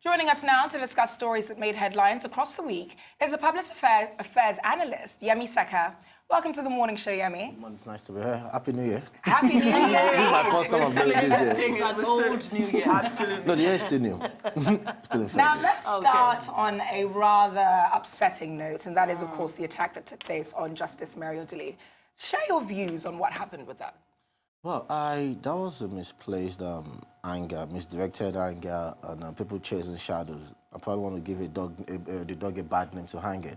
Joining us now to discuss stories that made headlines across the week is a public affairs analyst, Yemi Saka. Welcome to the morning show, Yemi. It's nice to be here. Happy New Year. Happy New Year. This is my first time I'm doing this year. It's an old New Year. Absolutely. No, the year is still new. Still in February. Now, let's start on a rather upsetting note, and that is, of course, the attack that took place on Justice Mary Odili. Share your views on what happened with that. Well, that was a misplaced anger, misdirected anger, and people chasing shadows. I probably want to give the dog a bad name to hang it.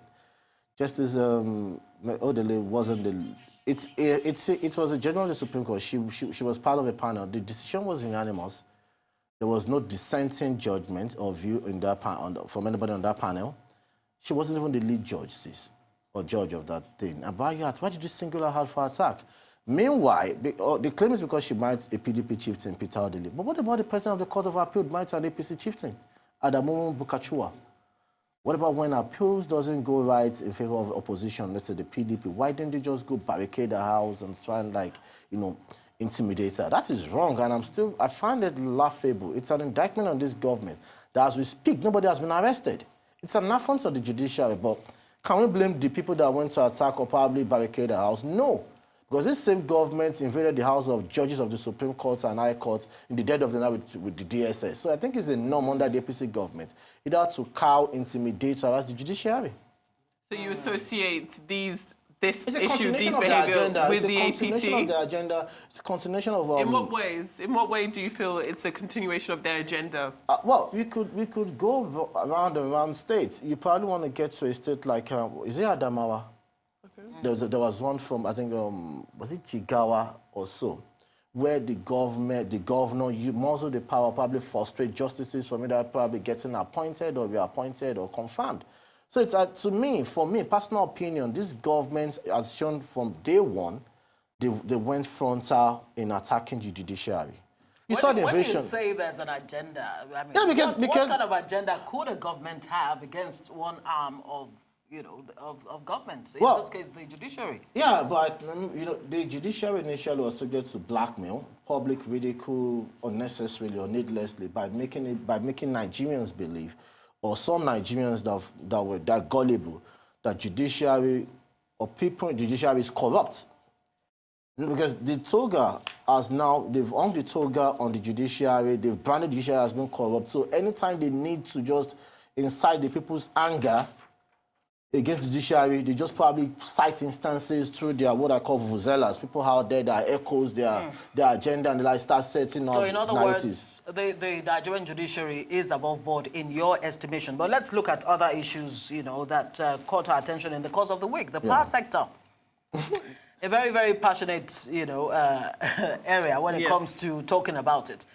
Justice Odili wasn't the... It was a judge of the Supreme Court. She was part of a panel. The decision was unanimous. There was no dissenting judgment or view in that from anybody on that panel. She wasn't even the lead judge, sis, or judge of that thing. And why did you single her out for attack? Meanwhile, the claim is because she married a PDP chieftain, Peter Odili. But what about the president of the Court of Appeal married an APC chieftain, Adamu Bukachua? What about when appeals doesn't go right in favor of opposition, let's say the PDP? Why didn't they just go barricade the house and try and, intimidate her? That is wrong, and I find it laughable. It's an indictment on this government that as we speak, nobody has been arrested. It's an affront to the judiciary, but can we blame the people that went to attack or probably barricade the house? No. Because this same government invaded the house of judges of the Supreme Court and High Court in the dead of the night with the DSS. So I think it's a norm under the APC government, either to cow, intimidate, or harass the judiciary. So you associate this it's issue, these the behaviour with the APC? It's a continuation of the agenda. It's a continuation of... In what ways? In what way do you feel it's a continuation of their agenda? Well, we could go around states. You probably want to get to a state like, is it Adamawa? Okay. There was one from, I think, was it Chigawa or so, where the governor muzzle the power, probably frustrate justices from either probably getting appointed or reappointed or confirmed. So it's for me, personal opinion, this government has shown from day one, they went frontal in attacking the judiciary. When you say there's an agenda, I mean, yeah, because what kind of agenda could a government have against one arm of government, in this case, the judiciary? Yeah, but, the judiciary initially was subject to blackmail, public ridicule unnecessarily or needlessly by making Nigerians believe, or some Nigerians that were that gullible, that judiciary or people in the judiciary is corrupt. Because the toga they've hung the toga on the judiciary, they've branded the judiciary as being corrupt. So anytime they need to just incite the people's anger against the judiciary, they just probably cite instances through their, what I call vuvuzelas, people out there that echoes their agenda and they start setting up. So in other narratives. words, the Nigerian judiciary is above board in your estimation. But let's look at other issues, that caught our attention in the course of the week. The power sector. A very, very passionate, area when it comes to talking about it.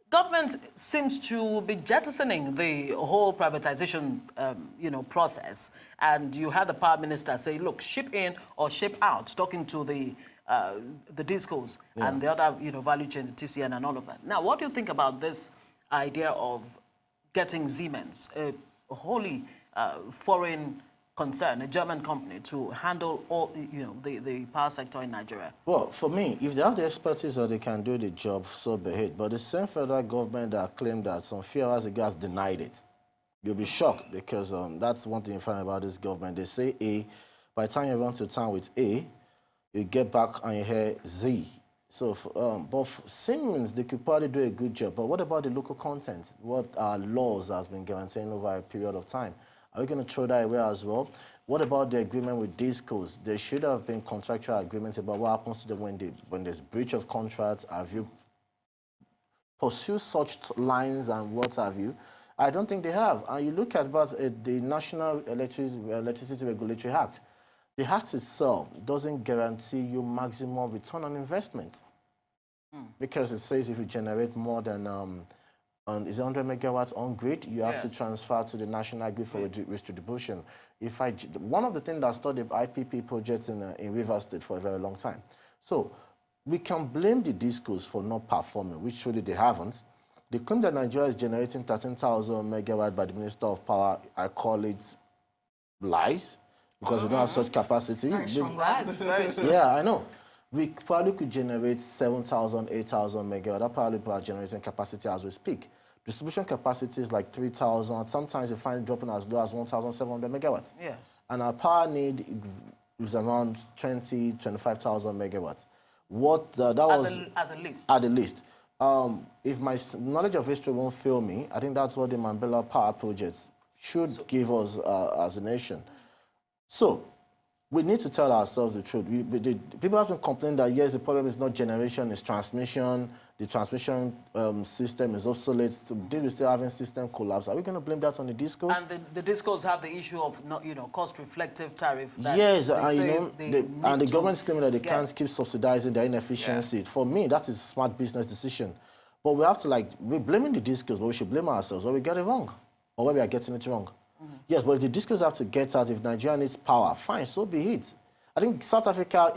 Government seems to be jettisoning the whole privatization, process. And you had the power minister say, look, ship in or ship out, talking to the discos and the other, value chain, the TCN and all of that. Now, what do you think about this idea of getting Siemens, a wholly foreign concern, a German company, to handle all, the power sector in Nigeria? Well, for me, if they have the expertise or they can do the job, so be it. But the same federal government that claimed that some few hours ago has denied it. You'll be shocked because that's one thing you find about this government. They say A, by the time you run to town with A, you get back and you hear Z. So, but for Siemens, they could probably do a good job. But what about the local content? What our laws has been guaranteeing over a period of time? Are we going to throw that away as well? What about the agreement with discos? There should have been contractual agreements about what happens to them when there's breach of contract. Have you pursued such lines and what have you? I don't think they have. And you look at the National Electricity Regulatory Act. The act itself doesn't guarantee you maximum return on investment. Because it says if you generate more than is 100 megawatts on grid, you have to transfer to the national grid for redistribution. One of the things that stopped the IPP projects in Rivers State for a very long time. So we can blame the discos for not performing, which surely they haven't. They claim that Nigeria is generating 13,000 megawatts by the Minister of Power. I call it lies, because we don't have such capacity. Yeah, I know. We probably could generate 7,000, 8,000 megawatts. That probably our generating capacity as we speak. distribution capacity is like 3,000. Sometimes you find it dropping as low as 1,700 megawatts. Yes. And our power need is around 25,000 megawatts. That was at the least. At the least. If my knowledge of history won't fail me, I think that's what the Mandela Power Project should give us as a nation. So we need to tell ourselves the truth. People have been complaining that, yes, the problem is not generation, it's transmission. The transmission system is obsolete. Today we're still having system collapse. Are we going to blame that on the discos? And the discos have the issue of, cost-reflective tariff. That Yes, the government is claiming that they can't keep subsidizing their inefficiency. Yeah. For me, that is a smart business decision. But we have to, we're blaming the discos, but we should blame ourselves where we get it wrong or where we are getting it wrong. Yes, but if the discos have to get out, if Nigeria needs power, fine, so be it. I think South Africa,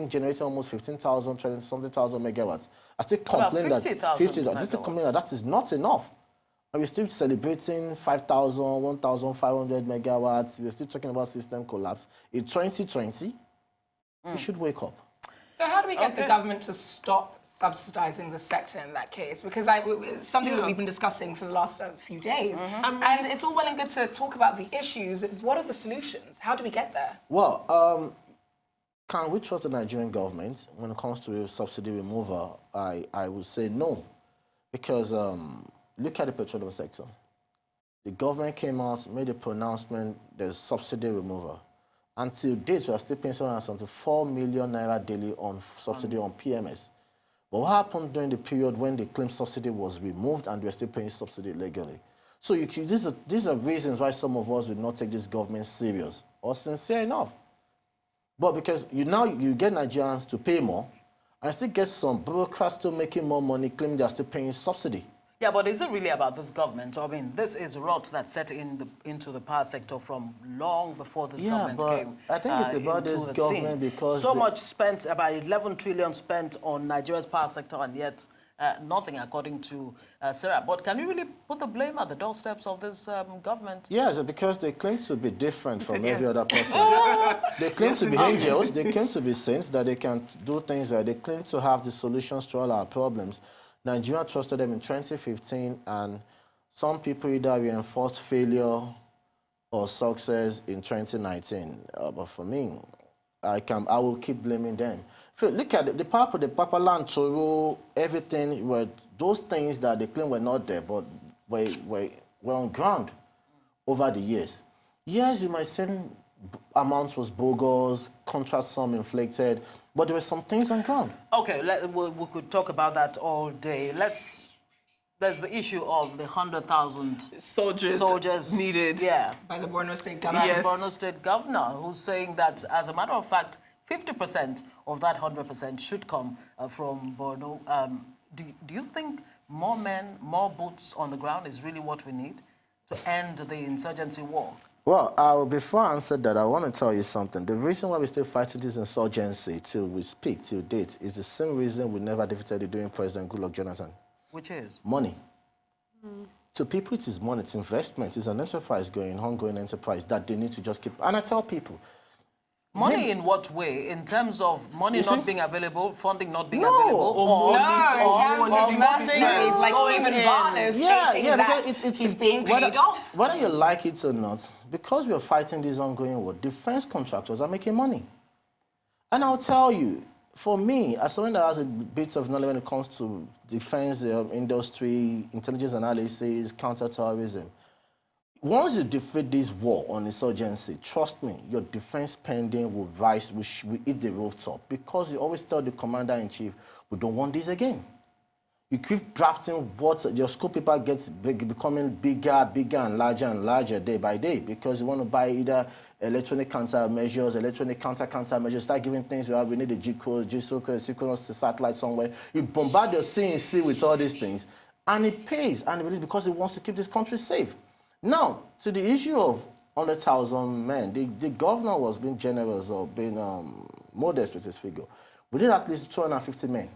generated almost 15,000, something thousand megawatts. I still complain that 50,000. That is not enough. And we're still celebrating 5,000, 1,500 megawatts. We're still talking about system collapse. In 2020, we should wake up. So how do we get the government to stop subsidizing the sector in that case? Because it's something that we've been discussing for the last few days. And it's all well and good to talk about the issues. What are the solutions? How do we get there? Well, can we trust the Nigerian government when it comes to subsidy removal? I would say no. Because look at the petroleum sector. The government came out, made a pronouncement, there's subsidy removal. Until date, we are still paying 774 million naira daily on subsidy on PMS. But what happened during the period when the claim subsidy was removed and we're still paying subsidy legally? So these are reasons why some of us would not take this government serious or sincere enough. But because you get Nigerians to pay more and still get some bureaucrats still making more money claiming they're still paying subsidy. Yeah, but is it really about this government? I mean, this is rot that set into the power sector from long before this government came. I think it's about this government because so much spent, about 11 trillion spent on Nigeria's power sector, and yet nothing, according to Sarah. But can you really put the blame at the doorsteps of this government? Yes, because they claim to be different from every other person. They claim to be angels. They claim to be saints, that they can do things right. They claim to have the solutions to all our problems. Nigeria trusted them in 2015, and some people either reinforced failure or success in 2019. But for me, I will keep blaming them. Look at the Papaland, Toro, everything, those things that they claim were not there, but were on ground over the years. Yes, you might say amounts was bogus, contract sum inflated, but there were some things on ground. Okay, we could talk about that all day. There's the issue of the 100,000 soldiers needed. Yeah. By the Borno State Governor. By the Borno State Governor, who's saying that, as a matter of fact, 50% of that 100% should come from Borno. Do you think more men, more boots on the ground is really what we need to end the insurgency war? Well, before I answer that, I want to tell you something. The reason why we still fighting this insurgency till we speak, till date, is the same reason we never defeated it during President Goodluck Jonathan. Which is? Money. To people, it is money, it's investment, it's an enterprise ongoing enterprise that they need to just keep. And I tell people. Money in what way? In terms of money not being available, funding not being available? In terms of mercenaries, like even Barlow stating that it's being paid off. Whether you like it or not, because we are fighting this ongoing war, defense contractors are making money. And I'll tell you, for me, as someone that has a bit of knowledge when it comes to defense industry, intelligence analysis, counter-terrorism, once you defeat this war on insurgency, trust me, your defense spending will rise, will hit the rooftop, because you always tell the commander-in-chief, we don't want this again. You keep drafting what your school paper gets becoming bigger and larger day by day, because you want to buy either electronic countermeasures, electronic countermeasures, start giving things we need a G-code, synchronous satellite somewhere. You bombard your CNC with all these things, and it pays, and it is because it wants to keep this country safe. Now, to the issue of 100,000 men, the governor was being generous or being modest with his figure. We did at least 250 men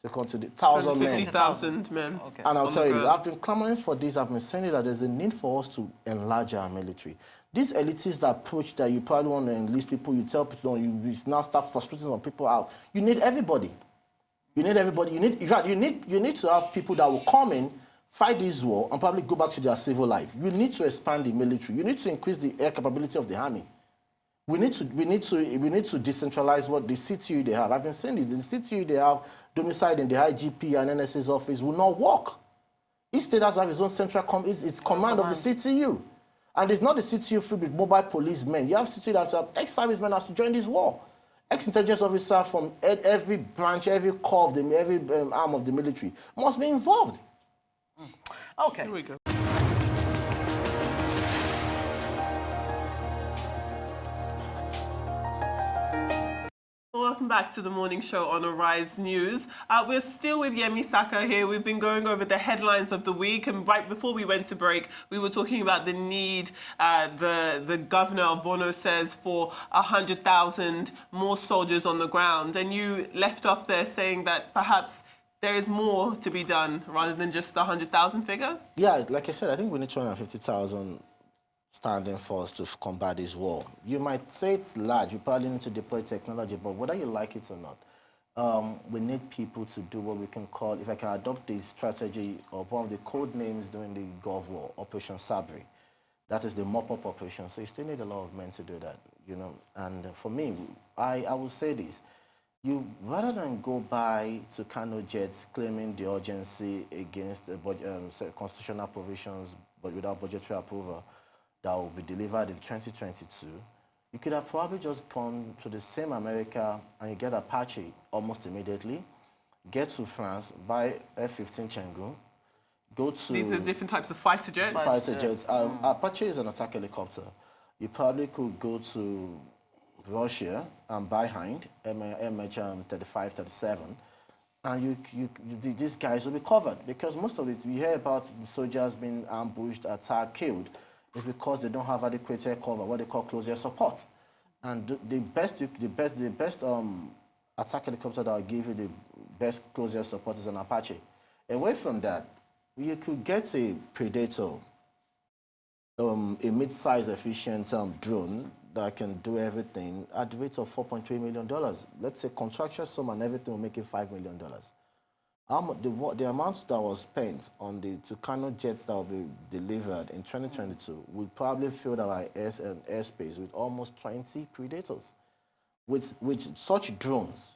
to come to the 1,000 men. 50,000 men. Okay. And I'll tell you this, I've been clamoring for this. I've been saying that there's a need for us to enlarge our military. These elitist approach that you probably want to enlist people, you tell people, you now start frustrating some people out. You need everybody. You need everybody. You need to have people that will come in, fight this war and probably go back to their civil life. You need to expand the military. You need to increase the air capability of the army. We need to decentralize what the CTU they have. I've been saying this. The CTU they have domiciled in the IGP and NSA's office will not work. Each state has to have its own central its command of the CTU. And it's not the CTU filled with mobile policemen. You have CTU that have ex-servicemen has to join this war. Ex-intelligence officer from every branch, every corps, every arm of the military must be involved. Okay. Here we go. Welcome back to the morning show on Arise News. We're still with Yemi Saka here. We've been going over the headlines of the week, and right before we went to break, we were talking about the need, the governor of Borno says, for 100,000 more soldiers on the ground. And you left off there saying that perhaps there is more to be done rather than just the 100,000 figure? Yeah, like I said, I think we need 250,000 standing force to combat this war. You might say it's large, you probably need to deploy technology, but whether you like it or not, we need people to do what we can call, if I can adopt the strategy of one of the code names during the Gulf War, Operation Sabri. That is the mop-up operation. So you still need a lot of men to do that, you know. And for me, I will say this. Rather than go by to Kano jets claiming the urgency against constitutional provisions, but without budgetary approval, that will be delivered in 2022, you could have probably just gone to the same America and you get Apache almost immediately, get to France, buy F-15 Chengdu, go to... These are different types of fighter jets? Fighter jets. Apache is an attack helicopter. You probably could go to Russia and buy Hind, MH-35, 37, and these guys will be covered, because most of it, we hear about soldiers being ambushed, attacked, killed. It's because they don't have adequate air cover, what they call close air support. And the best attack helicopter that will give you the best close air support is an Apache. Away from that, you could get a Predator, a mid-size efficient drone that can do everything at the rate of $4.3 million. Let's say contractual sum and everything will make it $5 million. The amount that was spent on the Tucano jets that will be delivered in 2022 will probably fill our airspace with almost 20 Predators. With such drones,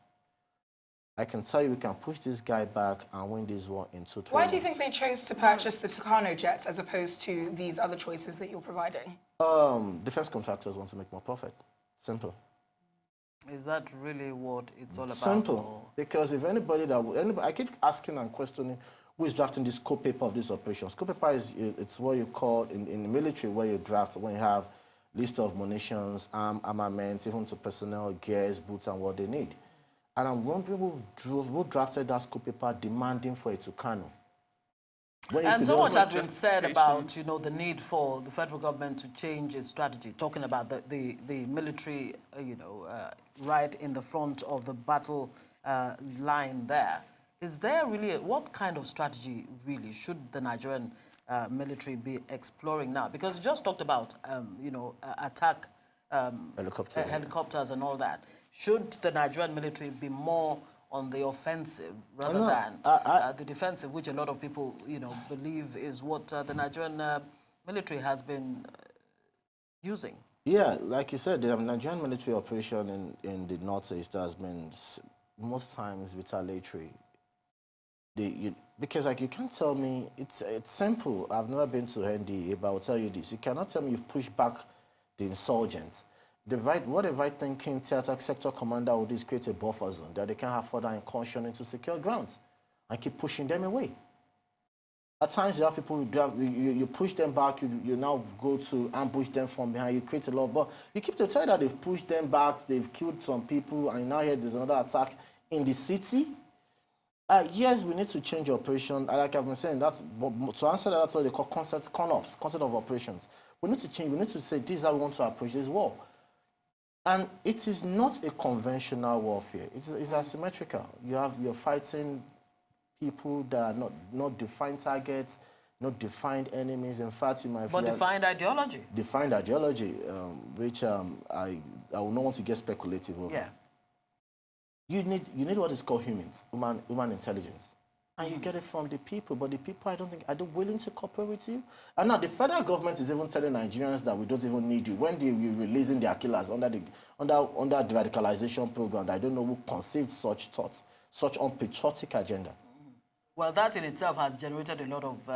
I can tell you we can push this guy back and win this war in 2 to 3 Why do you think they chose to purchase the Tucano jets as opposed to these other choices that you're providing? Defense contractors want to make more profit. Simple. Is that really what it's all about? Simple. Or? Because if anybody I keep asking and questioning who is drafting the scope paper of this operation. Scope paper it's what you call in the military where you draft when you have list of munitions, armaments, even to personnel, gears, boots, and what they need. And I'm wondering who drafted that scope paper demanding for a Tucano. And so much has been said about, the need for the federal government to change its strategy, talking about the military, right in the front of the battle line there. Is there really, what kind of strategy really should the Nigerian military be exploring now? Because you just talked about, attack helicopters and all that. Should the Nigerian military be more on the offensive rather than the defensive, which a lot of people, believe is what the Nigerian military has been using? Yeah, like you said, the Nigerian military operation in the Northeast has been most times retaliatory. Because you can't tell me, it's simple. I've never been to NDA, but I'll tell you this. You cannot tell me you've pushed back the insurgents. What the right-thinking theater sector commander would do is create a buffer zone that they can have further incursion into secure grounds and keep pushing them away. At times, you have people you push them back, you now go to ambush them from behind, you create a lot of, but you keep to tell that they've pushed them back, they've killed some people, and now here there's another attack in the city. Yes, we need to change operation. Like I've been saying, to answer that, that's what they call concept of operations. We need to change, we need to say, this is how we want to approach this war. And it is not a conventional warfare. It's asymmetrical. You're fighting people that are not defined targets, not defined enemies. In fact, you might feel... But defined ideology. Defined ideology, which I will not want to get speculative over. Yeah. You need what is called human intelligence. And you get it from the people, but the people, I don't think, are they willing to cooperate with you? And now the federal government is even telling Nigerians that we don't even need you. When they were releasing their killers under the radicalization program, I don't know who conceived such thoughts, such unpatriotic agenda. Well, that in itself has generated a lot of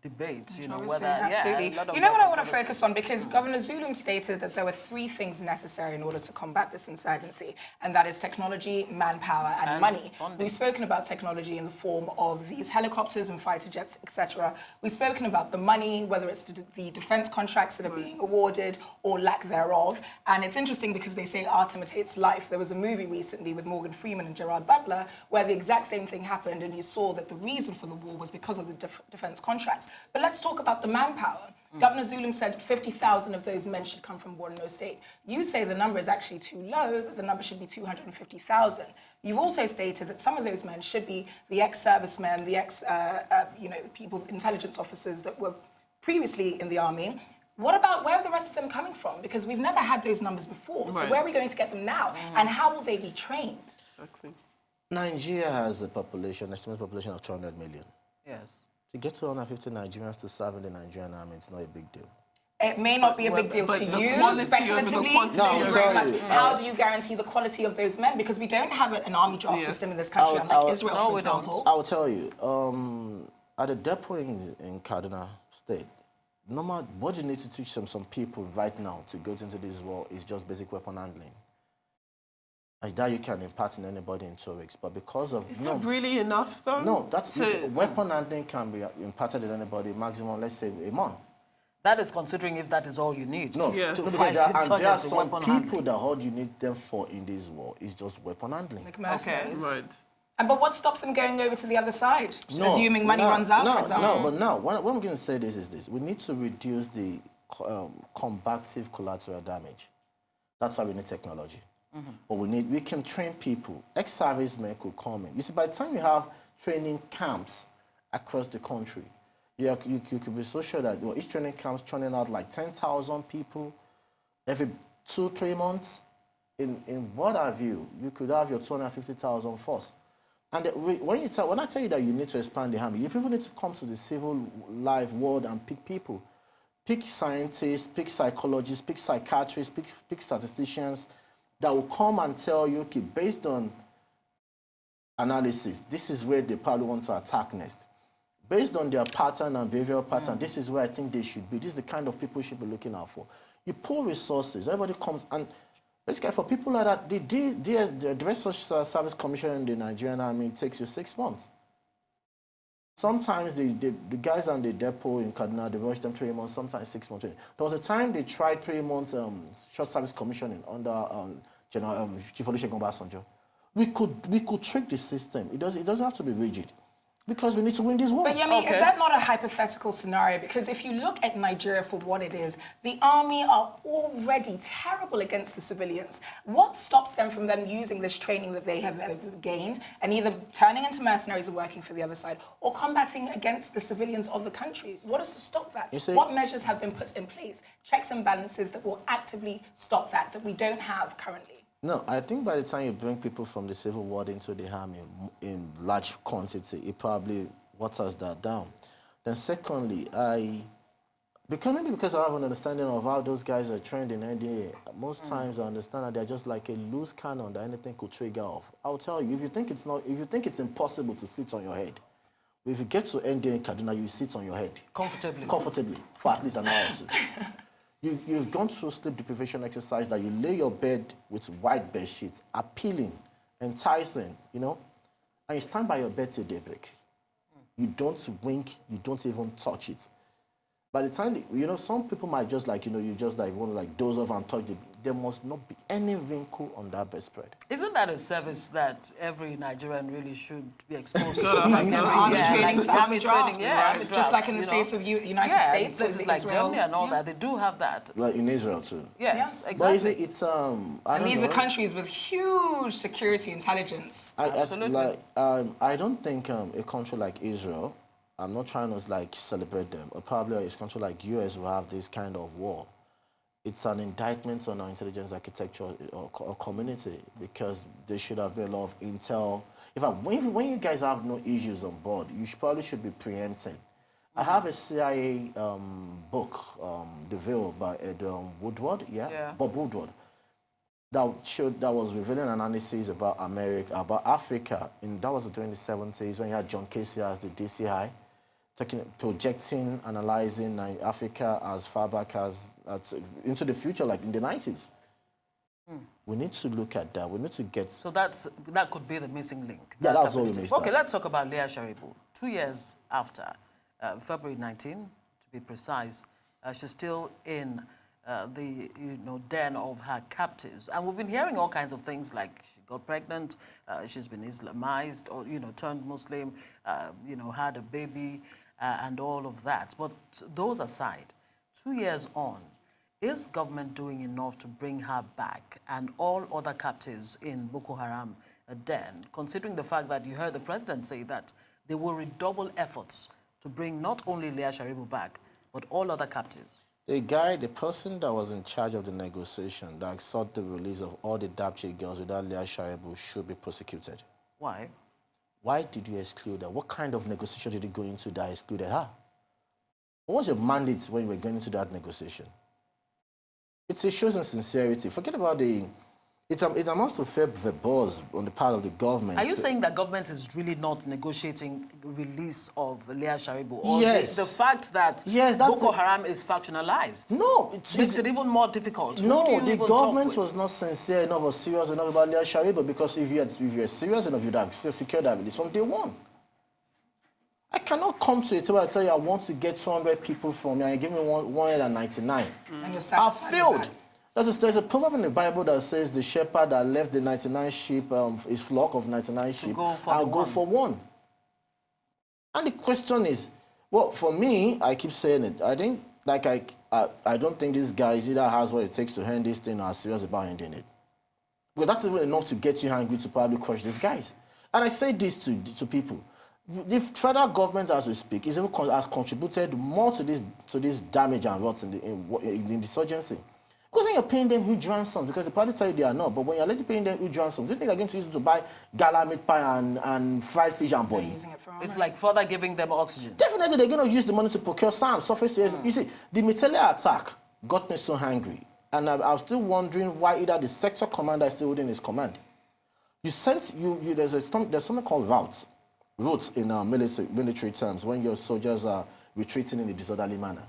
debate, whether... Absolutely. Yeah, you know what I want to focus on? Because Governor Zulum stated that there were 3 things necessary in order to combat this insurgency, and that is technology, manpower, and money. Funding. We've spoken about technology in the form of these helicopters and fighter jets, etc. We've spoken about the money, whether it's the defense contracts that are being awarded or lack thereof. And it's interesting because they say art imitates life. There was a movie recently with Morgan Freeman and Gerard Butler where the exact same thing happened, and you saw that the reason for the war was because of the defense contracts. But let's talk about the manpower. Governor Zulum said 50,000 of those men should come from Borno State. You say the number is actually too low, that the number should be 250,000. You've also stated that some of those men should be the ex-servicemen, the people, intelligence officers that were previously in the army. What about, where are the rest of them coming from? Because we've never had those numbers before. So where are we going to get them now? And how will they be trained? Exactly. Nigeria has a estimated population of 200 million. Yes. To get 250 Nigerians to serve in the Nigerian army, it's not a big deal. It may not be a big deal to you, speculatively. How do you guarantee the quality of those men? Because we don't have an army draft system in this country, unlike Israel, for example. I'll tell you, at a depot in Kaduna State, what you need to teach some people right now to go into this war is just basic weapon handling. And that you can impart in anybody in 2 weeks, but because of... Is that really enough, though? No, weapon handling can be imparted in anybody maximum, let's say, a month. That is considering if that is all you need to fight there are some weapon people handling. that all you need them for in this war is just weapon handling. Like mercenaries. Right. But what stops them going over to the other side? Assuming money runs out, for example? No, but now, what I'm going to say is this. We need to reduce the combative collateral damage. That's why we need technology. But we can train people. Ex-servicemen could come in. You see, by the time you have training camps across the country, you could be so sure that each training camp's turning out like 10,000 people every 2-3 months. In what have you could have your 250,000 force. And when I tell you that you need to expand the army, you people need to come to the civil life world and pick people. Pick scientists, pick psychologists, pick psychiatrists, pick statisticians, that will come and tell you, okay, based on analysis, this is where they probably want to attack next. Based on their pattern and behavioral pattern, this is where I think they should be. This is the kind of people you should be looking out for. You pull resources, everybody comes, and basically for people like that, the Direct Social Service Commission in the Nigerian Army takes you 6 months. Sometimes the guys on the depot in Kaduna, they rush them 3 months, sometimes 6 months. There was a time they tried 3 months short service commissioning under General Chief Olusegun Obasanjo. We could trick the system. It doesn't have to be rigid. Because we need to win this war. But Yemi, is that not a hypothetical scenario? Because if you look at Nigeria for what it is, the army are already terrible against the civilians. What stops them from using this training that they have gained and either turning into mercenaries and working for the other side or combating against the civilians of the country? What is to stop that? What measures have been put in place? Checks and balances that will actively stop that we don't have currently? No, I think by the time you bring people from the civil war into the army in large quantity, it probably waters that down. Then secondly, because I have an understanding of how those guys are trained in NDA, most times I understand that they're just like a loose cannon that anything could trigger off. I'll tell you, if you think it's impossible to sit on your head, if you get to NDA in Kaduna, you sit on your head. Comfortably, for at least an hour or two. You've gone through sleep deprivation exercise that you lay your bed with white bed sheets, appealing, enticing, and you stand by your bed till daybreak. You don't wink, you don't even touch it. By the time, some people might just you just want to doze off and touch it. There must not be any wrinkle on that bedspread. Isn't that a service that every Nigerian really should be exposed to? Army training, army training, just like in the states of United States, places like Germany and all that, they do have that. Like in Israel too. Yes, exactly. But you see, it's and these are countries with huge security intelligence. Absolutely. I don't think a country like Israel, I'm not trying to celebrate them, or probably a country like US will have this kind of war. it's an indictment on our intelligence architecture or community, because there should have been a lot of intel. In fact, when you guys have no issues on board, you probably should be preempting. I have a CIA book, The Veil by Ed Woodward, Bob Woodward, that was revealing analysis about Africa. That was during the 70s when you had John Casey as the DCI, projecting, analyzing Africa as far back as into the future, like in the 90s. We need to look at that. We need to get... So that could be the missing link. Yeah, that's what we missed. Okay, let's talk about Leah Sharibu. 2 years after, February 19, to be precise, she's still in the den of her captives. And we've been hearing all kinds of things like she got pregnant, she's been Islamized, or, turned Muslim, had a baby, and all of that. But those aside, 2 years on, is government doing enough to bring her back and all other captives in Boko Haram den, considering the fact that you heard the president say that they will redouble efforts to bring not only Leah Sharibu back, but all other captives? The person that was in charge of the negotiation that sought the release of all the Dapchi girls without Leah Sharibu should be prosecuted. Why? Why did you exclude her? What kind of negotiation did you go into that excluded her? What was your mandate when you were going into that negotiation? It shows insincerity. Forget about it amounts to verbose on the part of the government. Are you saying that government is really not negotiating release of Leah Sharibu? Or yes. The fact that Boko Haram is factionalized? No. It makes it even more difficult. No, the government was not sincere enough or serious enough about Leah Sharibu, because if you were serious enough, you'd have secured that release from day one. I cannot come to a table and tell you I want to get 200 people from you and you give me 199. And you're satisfied. I failed. There's a proverb in the Bible that says the shepherd that left the 99 sheep, his flock of 99 sheep, I'll go for one. And the question is, well, for me, I keep saying it. I think, I don't think this guy either has what it takes to hand this thing or are serious about handing it. Because that's even enough to get you angry to probably crush these guys. And I say this to people. The federal government, as we speak, has contributed more to this damage and rot in the insurgency. Because when you're paying them huge ransoms, because they probably tell you they are not, but when you're already paying them huge ransoms, do you think they're going to use it to buy gala meat pie and fried fish and boli? It's like further giving them oxygen. Definitely, they're going to use the money to procure SAM, surface to air. You see, the Mitele attack got me so angry. And I was still wondering why either the sector commander is still holding his command. There's something called routes in military terms when your soldiers are retreating in a disorderly manner.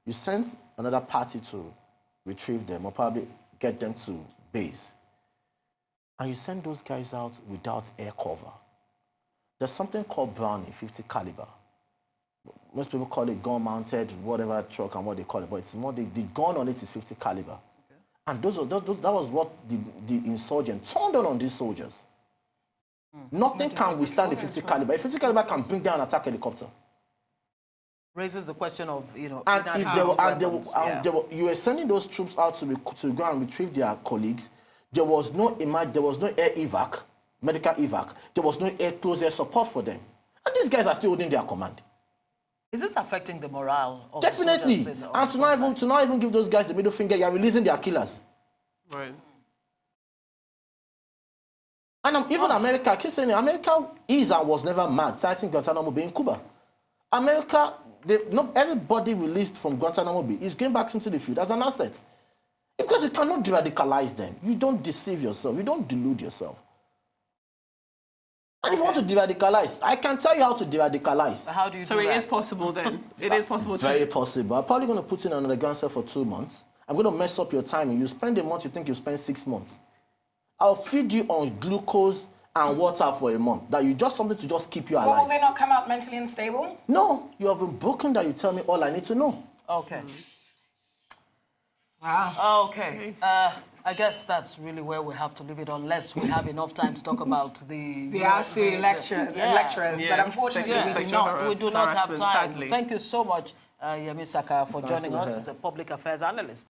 You send another party to retrieve them or probably get them to base. And you send those guys out without air cover. There's something called Browning 50 caliber. Most people call it gun-mounted, whatever truck and what they call it, but it's more, the gun on it is 50 caliber. Okay. And that was what the insurgent turned on these soldiers. Nothing can withstand the 50 caliber. A 50 caliber can bring down an attack helicopter. Raises the question of, and if you were sending those troops out to go and retrieve their colleagues, there was no air evac, medical evac. There was no close air support for them, and these guys are still holding their command. Is this affecting the morale of definitely? The soldiers and to not even give those guys the middle finger, you are releasing their killers. Right. And even America, I keep saying America is and was never mad, citing Guantanamo Bay in Cuba. America. Everybody released from Guantanamo Bay is going back into the field as an asset. Because you cannot de-radicalize them. You don't deceive yourself. You don't delude yourself. And if you want to de-radicalize, I can tell you how to de-radicalize. How do you do that? So it is possible then? It is possible. Very possible. I'm probably going to put in another gun cell for 2 months. I'm going to mess up your timing. You spend a month, you think you spend 6 months. I'll feed you on glucose and water for a month. That you just something to just keep you alive. Well, will they not come out mentally unstable? No, you have been broken that you tell me all I need to know. Okay. Wow. Okay. I guess that's really where we have to leave it, unless we have enough time to talk about the ASU lecturers. Yes. But unfortunately, we do not. We do not have time. Sadly. Thank you so much, Yemi Saka, for joining us as a public affairs analyst.